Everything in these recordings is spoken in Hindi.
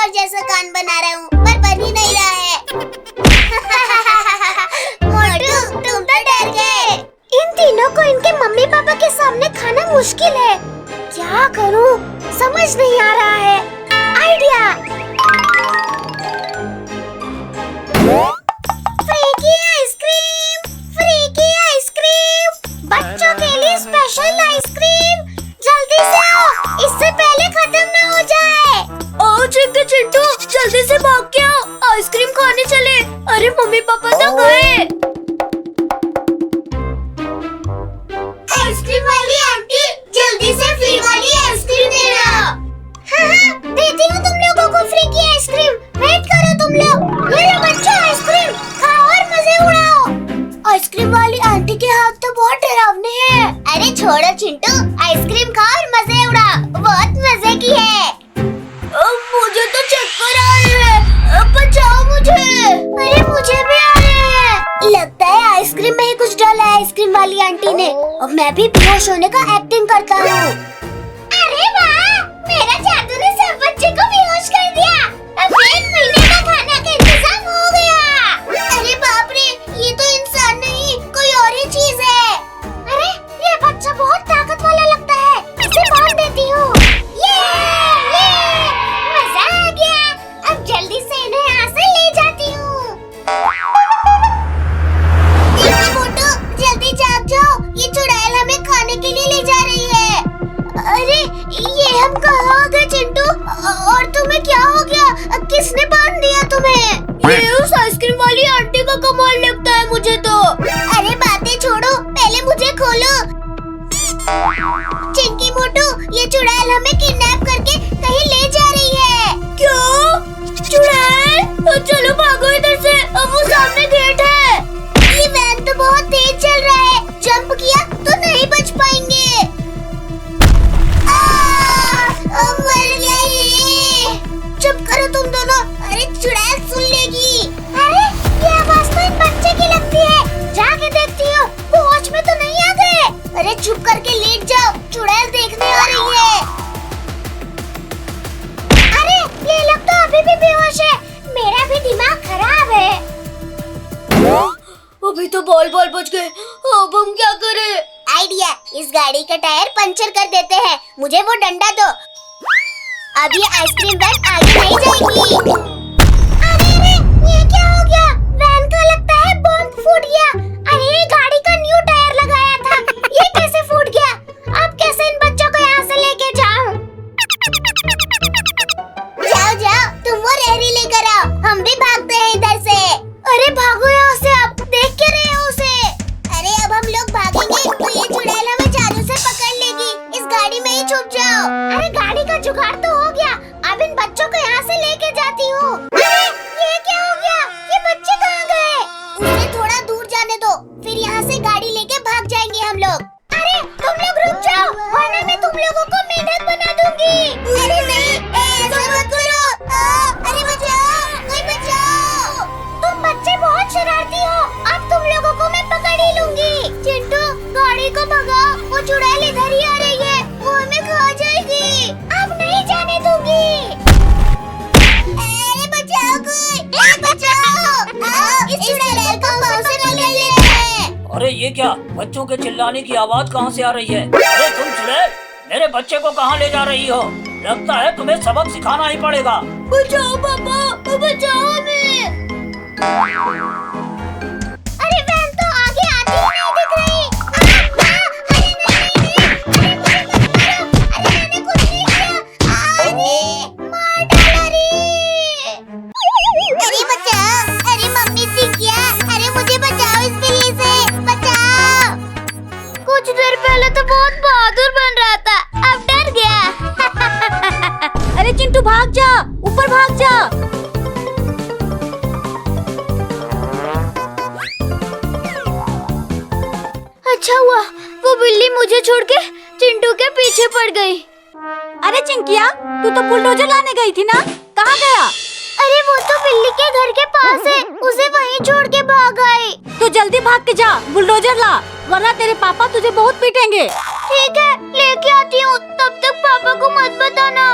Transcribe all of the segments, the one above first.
मोर जैसा कान बना रहा हूँ पर बन ही नहीं रहा है। मोटू तुम तो डर गए। इन तीनों को इनके मम्मी पापा के सामने खाना मुश्किल है। क्या करूँ समझ नहीं आ रहा है। आइडिया। फ्री की आइसक्रीम, फ्री की आइसक्रीम, बच्चों के लिए स्पेशल आइसक्रीम। जल्दी से आओ, इससे पहले खत्म ना हो जाए। आओ चिंटू, जल्दी से भाग के आओ, आइसक्रीम खाने चले। अरे मम्मी पापा तो गए। आइसक्रीम वाली आंटी जल्दी से फ्री वाली आइसक्रीम देना। हाँ, देती हूँ तुम लोगों को फ्री की आइसक्रीम। वेट करो तुम लोग। ये लो बच्चों आइसक्रीम खाओ और मजे उड़ाओ। आइसक्रीम वाली आंटी के हाथ तो बहुत डरावने हैं। अरे छोड़ो चिंटू, आइसक्रीम खाओ और मजे उड़ाओ, बहुत मजे की है। मुझे तो चक्कर आ रहे हैं, बचाओ मुझे। अरे मुझे भी आ रहे हैं। लगता है आइसक्रीम में ही कुछ डाला है आइसक्रीम वाली आंटी ने। अब मैं भी बेहोश होने का एक्टिंग करता हूँ। अरे वाह, मेरा जादू ने सब बच्चे को बेहोश कर दिया। अब 1 महीने का खाना का इंतजाम हो गया। अरे बाप रे, ये तो इंसान नहीं कोई और ही चीज है। अरे ये बच्चा बहुत ताकत वाला लगता है, इसे बांध देती हूँ। ये मजा आ गया। अब जल्दी से इन्हें यहाँ से ले जाती हूँ। देखो मोटू, जल्दी जाग जाओ, ये चुड़ैल हमें खाने के लिए ले जा रही है। अरे ये हम कहाँ आ गए चिंटू? और तुम्हें क्या हो गया? किसने बांध दिया तुम्हें? ये उस आइसक्रीम वाली आंटी का कमाल लगता है मुझे तो। अरे बातें छोड़ो, पहले मुझे खोलो। चिंकी मोटू, ये चुड़ैल हमें किडनैप करके कहीं ले जा रही है। क्या? चुड़ैल? चलो भागो इधर से, अब वो सामने गेट है। ये वैन तो बहुत तेज चल रहा है, जंप किया तो नहीं बच पाएंगे। मर गई। चुप करो तुम दोनों, अरे चुड़ैल सुन लेगी। अरे ये आवाज तो इन बच्चे की लगती है, जाके देखती हो वो होश में तो नहीं आ गए। अरे चुप करके लेट जाओ, चुड़ैल देखने आ रही है। अरे ये लोग तो अभी भी बेहोश है, मेरा भी दिमाग खराब है। अभी तो बॉल बच गए, अब हम क्या करें? आइडिया, इस गाड़ी का टायर पंचर कर देते हैं। मुझे वो डंडा दो, अब ये आइसक्रीम वैन आगे नहीं जाएगी। अरे ये क्या हो गया? वैन का लगता है बॉम्ब फूट गया। अरे गाड़ी का न्यू टायर लगाया था, ये कैसे फूट गया? अब कैसे इन बच्चों को यहाँ से लेके जाऊं? जाओ, तुम वो रेहड़ी लेकर आओ, हम भी भागते हैं इधर से। अरे भागो यहाँ से, आप देख के रहे हो उसे। अरे अब हम लोग भागेंगे तो ये चुड़ैल हमें जादू से पकड़ लेगी। इस गाड़ी में ही छुप जाओ। अरे गाड़ी का जुगाड़ तो हो गया, अब इन बच्चों को यहाँ से लेके जाती हूँ। अरे ये क्या हो गया? ये बच्चे कहाँ गए? उन्हें थोड़ा दूर जाने दो, फिर यहाँ से गाड़ी लेके भाग जाएंगे हम लोग। अरे तुम लोग रुक जाओ, वरना मैं तुम लोगों को मेंढक बना दूंगी। अरे नहीं, ऐसा मत करो। अरे बचाओ, कोई बचाओ। तुम बच्चे बहुत शरारती हो, अब तुम लोगों को मैं पकड़ ही लूंगी। चिंटू गाड़ी को भगाओ, वो चुड़ैल इधर ही आ रही है, वो हमें खा जाएगी। अब नहीं जाने दूंगी। अरे बचाओ कोई, बचाओ। इस चुड़ैल को पाँव से पकड़ लेते हैं। अरे ये क्या? बच्चों के चिल्लाने की आवाज कहाँ से आ रही है? अरे तुम चुड़ैल, मेरे बच्चे को कहाँ ले जा रही हो? लगता है तुम्हें सबक सिखाना ही पड़ेगा। बचाओ पापा, बचाओ हमें। अरे वैन तो आगे आती ही नहीं दिख रही। अरे नहीं, अरे मुझे मत मारो। अरे मैंने कुछ नहीं किया। अरे मार डाला रे। अरे बचाओ, अरे मम्मी सीख गया। अरे मुझे बचाओ इस बिल्ली से, बचाओ। कुछ देर पहले तो बहुत बहादुर बन रहा था, अब डर गया। अरे चिंटू भाग जा, ऊपर भाग जा। अच्छा हुआ वो बिल्ली मुझे छोड़ के चिंटू के पीछे पड़ गई। अरे चिंकिया, तू तो बुलडोजर लाने गई थी ना, कहाँ गया? अरे वो तो बिल्ली के घर के पास है, उसे वहीं छोड़ के भाग गई। तो जल्दी भाग के जा, बुलडोजर ला, वरना तेरे पापा तुझे बहुत पीटेंगे। ठीक है, लेके आती हूँ, तब तक पापा को मत बताना।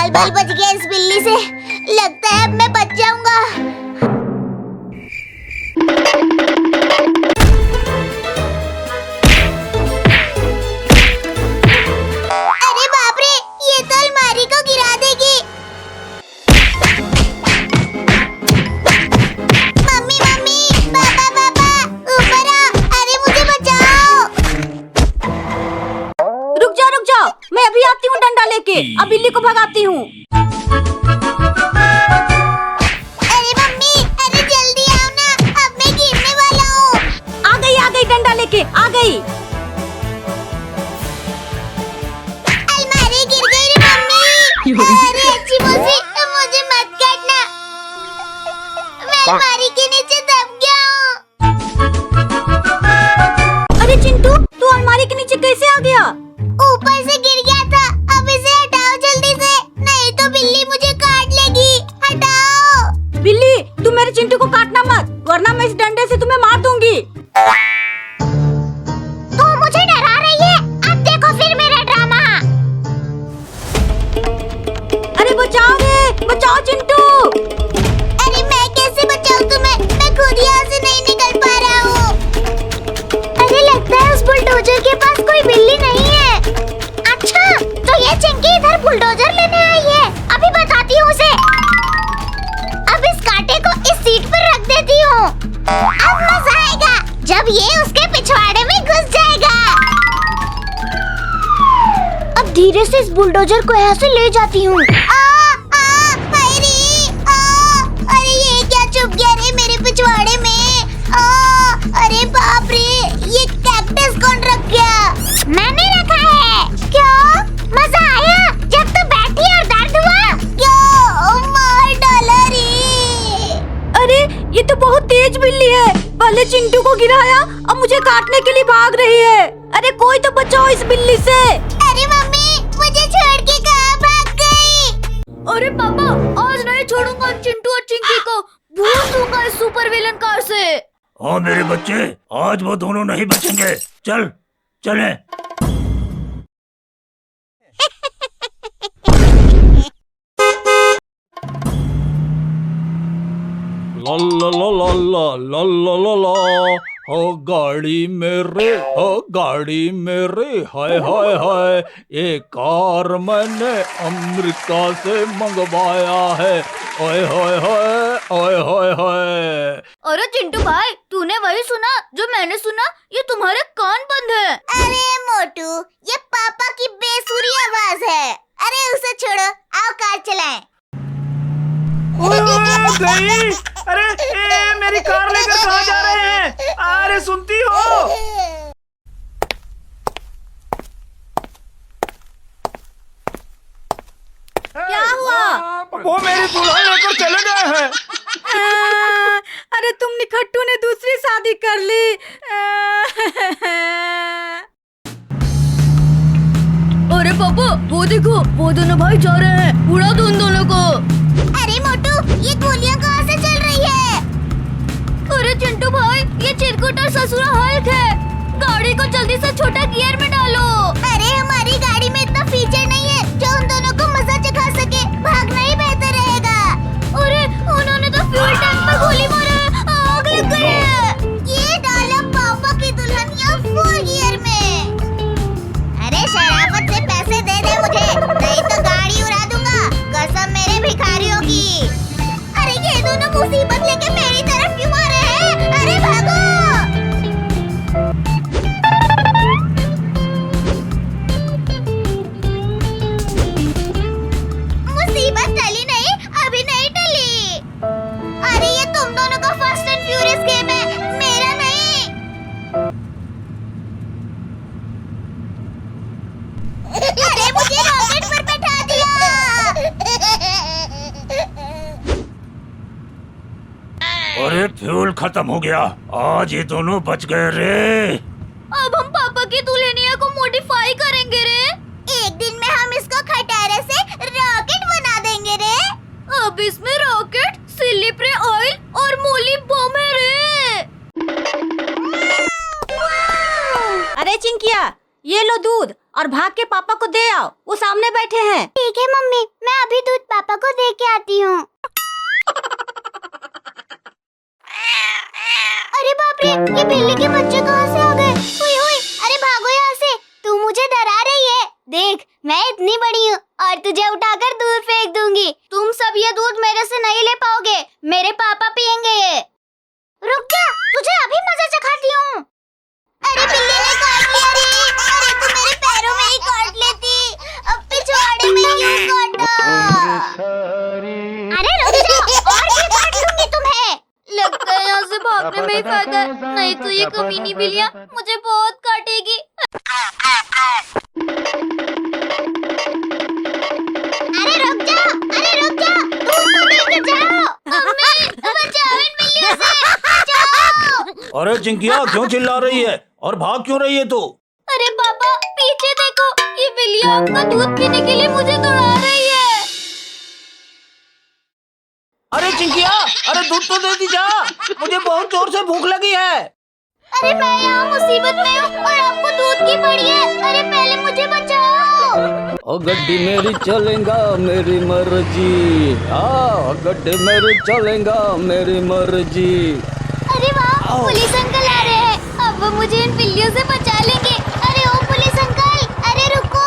बाल बाल बच गया इस बिल्ली से। लगता है अब मैं बच जाऊंगा। अरे बाप रे, ये तो अलमारी को गिरा देगी। मम्मी मम्मी, पापा पापा, ऊपर आओ। अरे मुझे बचाओ। रुक जा, मैं अभी आती हूँ डंडा लेके। अब बिल्ली को भगाती हूँ। अरे मम्मी, अरे जल्दी आओ ना, अब मैं गिरने वाला हूँ। आ गई डंडा लेके आ गई। अलमारी गिर गई रे मम्मी। अरे अच्छी मौसी, मुझे मत काटना। मैं अलमारी के नीचे दब गया हूँ। अरे चिंटू, तू अलमारी के नीचे कैसे आ गया? ऊपर से गिर गया था। अब इसे हटाओ जल्दी से, नहीं तो बिल्ली मुझे काट लेगी। हटाओ। बिल्ली, तू मेरे चिंटू को काटना मत, वरना मैं इस डंडे से तुम्हें मार दूंगी। तू मुझे डरा रही है? अब देखो फिर मेरा ड्रामा। अरे बचाओ चिंटू। अरे मैं कैसे बचाऊं तुम्हें? मैं खुद यहाँ से नहीं निकल पा रहा हूँ। अरे लगता है उस बुलडोजर के पास कोई बिल्ली नहीं है। अच्छा, तो ये चिंकी इधर बुलडोजर लेने आई है। अभी बताती हूँ उसे। अब इस कांटे को इस सीट पर रख देती हूँ। अब मजा आएगा जब ये उसके पिछवाड़े में घुस जाएगा। अब धीरे से इस बुलडोजर को यहाँ से ले जाती हूँ। अरे ये क्या चुप गया रे मेरे पिछवाड़े में। अरे बाप रे, ये कैक्टस कौन रख गया? मैंने रखा है। क्यों? मजा आया जब तू बैठी और दर्द हुआ? क्यों मार डाला रे? अरे ये तो बहुत तेज बिल्ली है। पहले चिंटू को गिराया, अब मुझे काटने के लिए भाग रही है। अरे कोई तो बचाओ इस बिल्ली से। अरे मम्मी, मुझे छोड़ के कहाँ भाग गई? अरे पापा, आज नहीं छोड़ूंगा चिंटू और चिंकी को। भूल दूंगा इस सुपर विलन कार से। हाँ मेरे बच्चे, आज वो दोनों नहीं बचेंगे। चलें। ला ला ला ला ला ला ला ला हो गाड़ी मेरे हाय हाय हाय, ये कार मैंने अमेरिका से मंगवाया है। ओए होए होए ओए होए होए। अरे चिंटू भाई, तूने वही सुना जो मैंने सुना? ये तुम्हारे कान बंद है। अरे मोटू, ये पापा की बेसुरी आवाज है। अरे उसे छोड़ो, आओ कार चलाएं। गई। अरे मेरी कार लेकर कहाँ जा रहे हैं? अरे सुनती हो? क्या हुआ? वो मेरी दुल्हन लेकर चले गए हैं। अरे तुम निखट्टू ने दूसरी शादी कर ली। अरे पापा, वो देखो, वो दोनों भाई जा रहे हैं। उड़ा दो उन दोनों को। अरे मोटू, ये गोलियां कहाँ से चल रही है? अरे चिंटू भाई, ये चिरकुट और ससुरा हल्क है। गाड़ी को जल्दी से छोटा गियर में डालो। अरे हमारी गाड़ी में इतना फीचर नहीं है जो उन दोनों को मजा चखा सके। भागना ही बेहतर रहेगा। अरे उन्होंने तो फ्यूल टैंक पर गोली मारा है। आग लग गई है। ये डाला पापा की दुल्हनिया फुल गियर में। अरे शराफत से पैसे दे दे मुझे, नहीं तो गाड़ी उड़ा दूंगा। कसम मेरे भिखारियों की। अरे ये दोनों मुसीबत लेके मेरी तरफ क्यों आ रहे हैं? अरे भागो। मुसीबत टली नहीं, अभी नहीं टली। अरे ये तुम दोनों का फास्ट एंड फ्यूरियस गेम है, मेरा नहीं। अरे मुझे रॉकेट पर बैठा दिया। अरे फ्यूल खत्म हो गया। आज ये दोनों बच गए रे। अब हम पापा की दुल्हनिया को मॉडिफाई करेंगे रे। एक दिन में हम इसको खटारे से रॉकेट बना देंगे रे। अब इसमें रॉकेट, सिल्ली ऑयल और मूली बम है रे। अरे चिंकिया, ये लो दूध और भाग के पापा को दे आओ, वो सामने बैठे हैं। ठीक है मम्मी, मैं अभी दूध पापा को दे के आती हूँ। अरे बाप रे, ये बिल्ली के बच्चे कहाँ से आ गए? हुई हुई, अरे भागो यहाँ से, तू मुझे डरा रही है। देख, मैं इतनी बड़ी हूँ और तुझे उठाकर दूर फेंक दूंगी। तुम सब ये दूध मेरे से नहीं ले पाओगे, मेरे पापा पियेंगे ये। रुक जा, तुझे अभी मजा चखाती हूँ। अरे बिल्ली ने काट लिया रे। अरे तू मेरे पैरों में ही काट लेती, अब पिछवाड़े में क्यों काटा? अरे रुक जा, और भी काट लूंगी तुम्हें। लगता है यहाँ से भागने में ही फायदा है, नहीं तो ये कमीनी बिल्लियाँ मुझे बहुत काटेगी। अरे रुक जा, दूध तो लेके जाओ। मम्मी, बचाओ इन बिल्लियों से, बचाओ। अरे चिंकिया, क्यों चिल्ला रही है और भाग क्यों रही है तू? अरे पापा, पीछे देखो, ये बिल्लियाँ आपका दूध पीने के लिए मुझे दौड़ा रही है। अरे चिंकिया, अरे दूध तो दे दी जा, मुझे बहुत जोर से भूख लगी है। अरे मैं यहाँ मुसीबत में हूँ और आपको दूध की पड़ी है। अरे पहले मुझे बचाओ। ओ गड्डी मेरी चलेगा मेरी मर्जी, हाँ गड्डी मेरी चलेगा मेरी मर्जी। अरे वाह, पुलिस अंकल आ रहे हैं, अब वो मुझे इन बिल्लियों से बचा लेंगे। अरे ओ पुलिस अंकल, अरे रुको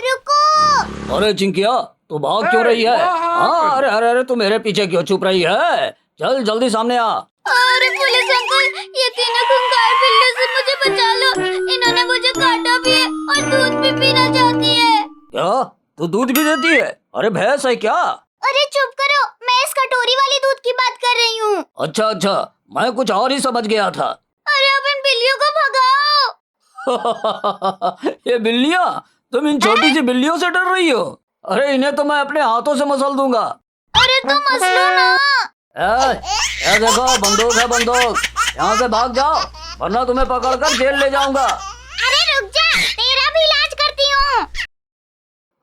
रुको। अरे चिंकिया, तू भाग क्यों रही है? हाँ, अरे अरे अरे, तू मेरे पीछे क्यों छुप रही है? चल जल्दी सामने आ। अरे पुलिस अंकल, ये तीनों खूंखार बिल्लियों से मुझे बचा लो, इन्होंने मुझे काटा भी है और दूध भी पीना चाहती है। क्या तू दूध भी देती है? अरे भैंस है क्या? अरे चुप करो, मैं इस कटोरी वाली दूध की बात कर रही हूँ। अच्छा अच्छा, मैं कुछ और ही समझ गया था। अरे अब इन बिल्लियों को भगाओ। ये बिल्लियाँ, तुम इन छोटी सी बिल्लियों से डर रही हो? अरे इन्हें तो मैं अपने हाथों से मसल दूंगा। अरे तो मसलो ना। ए देखो, बंदूक है बंदूक, यहाँ से भाग जाओ वरना तुम्हें पकड़कर जेल ले जाऊंगा। अरे रुक जा, तेरा भी इलाज करती हूँ।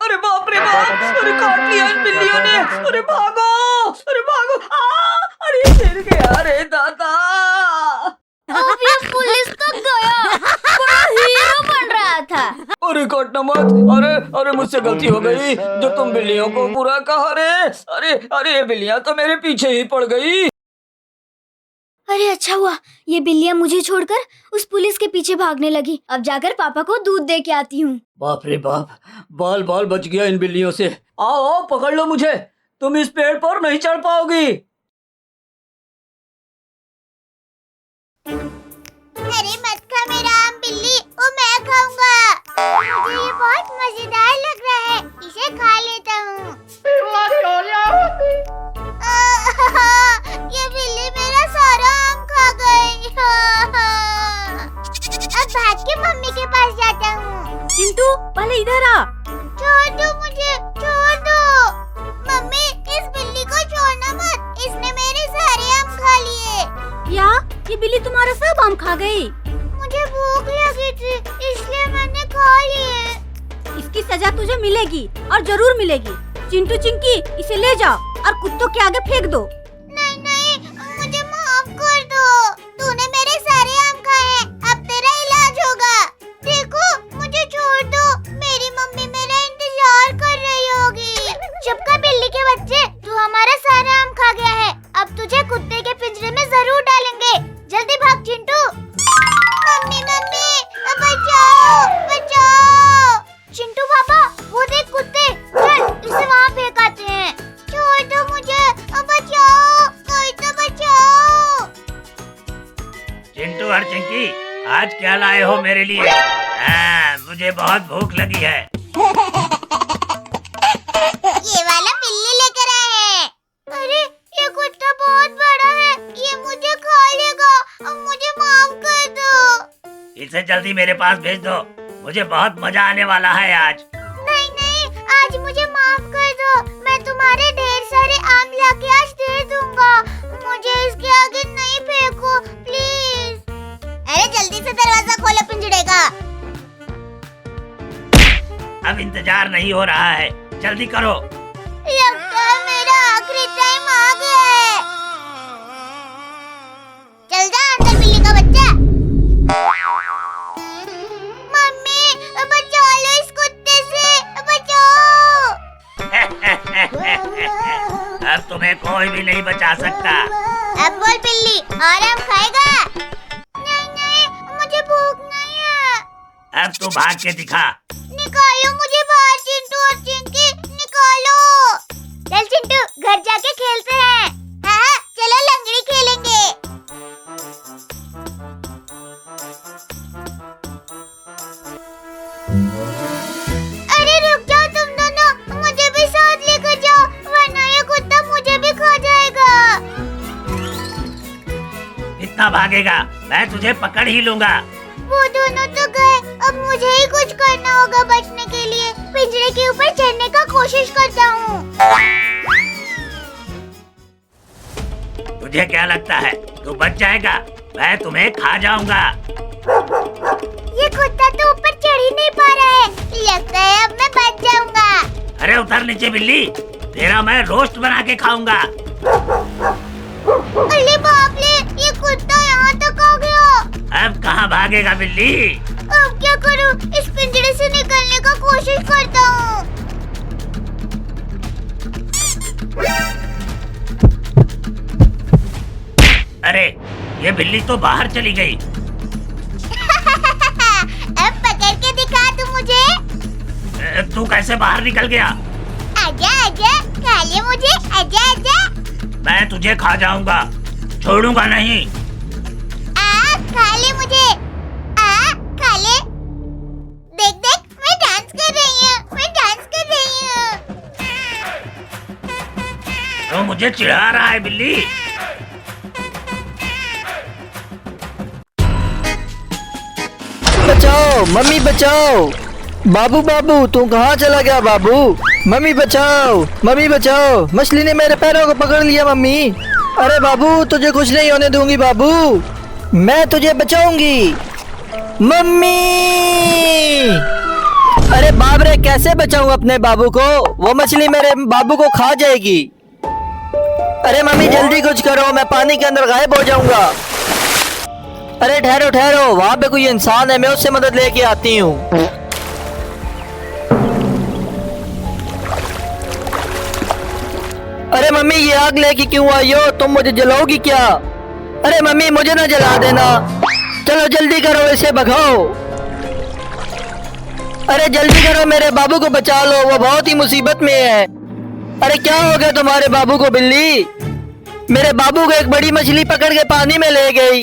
अरे बाप रे बाप, अरे काट लिया इन बिल्लियों ने। अरे भागो, अरे भागो, अरे गिर गया, अरे दादा। अब ये पुलिस तक गया, बड़ा हीरो बन रहा था। अरे काटना मत, अरे अरे मुझसे गलती हो गई जो तुम बिल्लियों को बुरा कहा रे। अरे अरे ये बिल्लियाँ तो मेरे पीछे ही पड़ गई। अरे अच्छा हुआ, ये बिल्लियाँ मुझे छोड़कर उस पुलिस के पीछे भागने लगी। अब जाकर पापा को दूध दे के आती हूँ। बाप रे बाप, बाल बाल बच गया इन बिल्लियों से। आओ आओ, पकड़ लो मुझे, तुम इस पेड़ पर नहीं चढ़ पाओगी। अरे मत खा मेरा आम बिल्ली, वो मैं खाऊंगा। मुझे ये बहुत मजेदार लग रहा है, इसे खा लेता हूँ। ये बिल्ली मेरा सारा आम खा गई। अब भाग के मम्मी के पास जाता हूँ। चिंटू, पहले इधर आ। छोड़ दो मुझे, छोड़ दो। मम्मी, इस बिल्ली को छोड़ना मत, इसने मेरे सारे आम खा लिए। या ये बिल्ली तुम्हारा सब आम खा गई? मुझे भूख लगी थी, इसलिए मैंने खा लिए। इसकी सजा तुझे मिलेगी और जरूर मिलेगी। चिंटू चिंकी, इसे ले जाओ और कुत्तों के आगे फेंक दो। नहीं नहीं, मुझे माफ कर दो। तूने मेरे सारे आम खाए हैं, अब तेरा इलाज होगा। देखो, मुझे छोड़ दो, मेरी मम्मी मेरा इंतजार कर रही होगी। चुप कर बिल्ली के बच्चे, तू हमारा सारा आम खा गया है, अब तुझे कुत्ते के पिंजरे में जरूर डालेंगे। जल्दी भाग चिंटू। मम्मी मम्मी, बचाओ बचाओ। चिंटू पापा, वो देख कुत्ते, चल इसे वहाँ फेंक आते हैं। छोड़ दो मुझे, बचाओ, कोई तो बचाओ। चिंटू और चिंकी, आज क्या लाए हो मेरे लिए? मुझे बहुत भूख लगी है। ये वाला बिल्ली लेकर आए हैं। अरे ये कुत्ता बहुत बड़ा है, ये मुझे खा लेगा, मुझे माफ कर दो। इसे जल्दी मेरे पास भेज दो, मुझे बहुत मजा आने वाला है आज। नहीं नहीं, आज मुझे माफ कर दो, मैं तुम्हारे ढेर सारे आम लाके आज दे दूंगा। मुझे इसके आगे नहीं फेंको प्लीज। अरे जल्दी से दरवाजा खोलो पिंजड़े का। अब इंतजार नहीं हो रहा है, जल्दी करो। लगता है मेरा आखिरी टाइम आ गया है। चल जा अंदर बिल्ली का बच्चा। मम्मी तुम्हें कोई भी नहीं बचा सकता। अब बोल बिल्ली, आराम खाएगा? नहीं नहीं, मुझे भूख नहीं है। अब तू भाग के दिखा। निकालो मुझे बाहर चिंटू और चिंकी, निकालो। चल चिंटू, घर जाके खेलते हैं। हाँ, चलो लंगड़ी खेलेंगे। अरे रुक जाओ तुम दोनों, मुझे भी साथ लेकर जाओ, वरना ये कुत्ता मुझे भी खा जाएगा। कितना भागेगा? मैं तुझे पकड़ ही लूंगा। वो दोनों तो गए, अब मुझे ही कुछ करना होगा बचने के लिए। पिंजरे के ऊपर चढ़ने का कोशिश करता हूँ। तुझे क्या लगता है तू बच जाएगा? मैं तुम्हें खा जाऊंगा। ये कुत्ता तो ऊपर चढ़ ही नहीं पा रहा है, लगता है अब मैं बच जाऊंगा। अरे उतर नीचे बिल्ली, तेरा मैं रोस्ट बना के खाऊंगा। अरे बाप रे, ये कुत्ता यहाँ तक आ गया। अब कहाँ भागेगा बिल्ली? अब क्या करूँ? इस पिंजरे से निकलने का कोशिश करता हूँ। अरे ये बिल्ली तो बाहर चली गई। अब पकड़ के दिखा तू मुझे। तू कैसे बाहर निकल गया? आजा आजा, खा ले मुझे, आजा आजा। मैं तुझे खा जाऊंगा, छोड़ूंगा नहीं। खा ले मुझे, खा ले। देख देख, मैं डांस कर रही हूँ, मैं डांस कर रही हूँ। तो मुझे चिढ़ा रहा है बिल्ली। बचाओ मम्मी बचाओ। बाबू बाबू तू कहाँ चला गया बाबू? मम्मी बचाओ, मम्मी बचाओ, मछली ने मेरे पैरों को पकड़ लिया मम्मी। अरे बाबू तुझे कुछ नहीं होने दूंगी बाबू, मैं तुझे बचाऊंगी मम्मी। अरे बाप रे, कैसे बचाऊं अपने बाबू को? वो मछली मेरे बाबू को खा जाएगी। अरे मम्मी जल्दी कुछ करो, मैं पानी के अंदर गायब हो जाऊंगा। अरे ठहरो ठहरो, वहाँ पे कोई इंसान है, मैं उससे मदद लेके आती हूँ। अरे मम्मी ये आग लेके क्यों आई हो? तुम मुझे जलाओगी क्या? अरे मम्मी मुझे ना जला देना, चलो जल्दी करो, इसे भगाओ। अरे जल्दी करो, मेरे बाबू को बचा लो, वो बहुत ही मुसीबत में है। अरे क्या हो गया तुम्हारे बाबू को बिल्ली? मेरे बाबू को एक बड़ी मछली पकड़ के पानी में ले गई।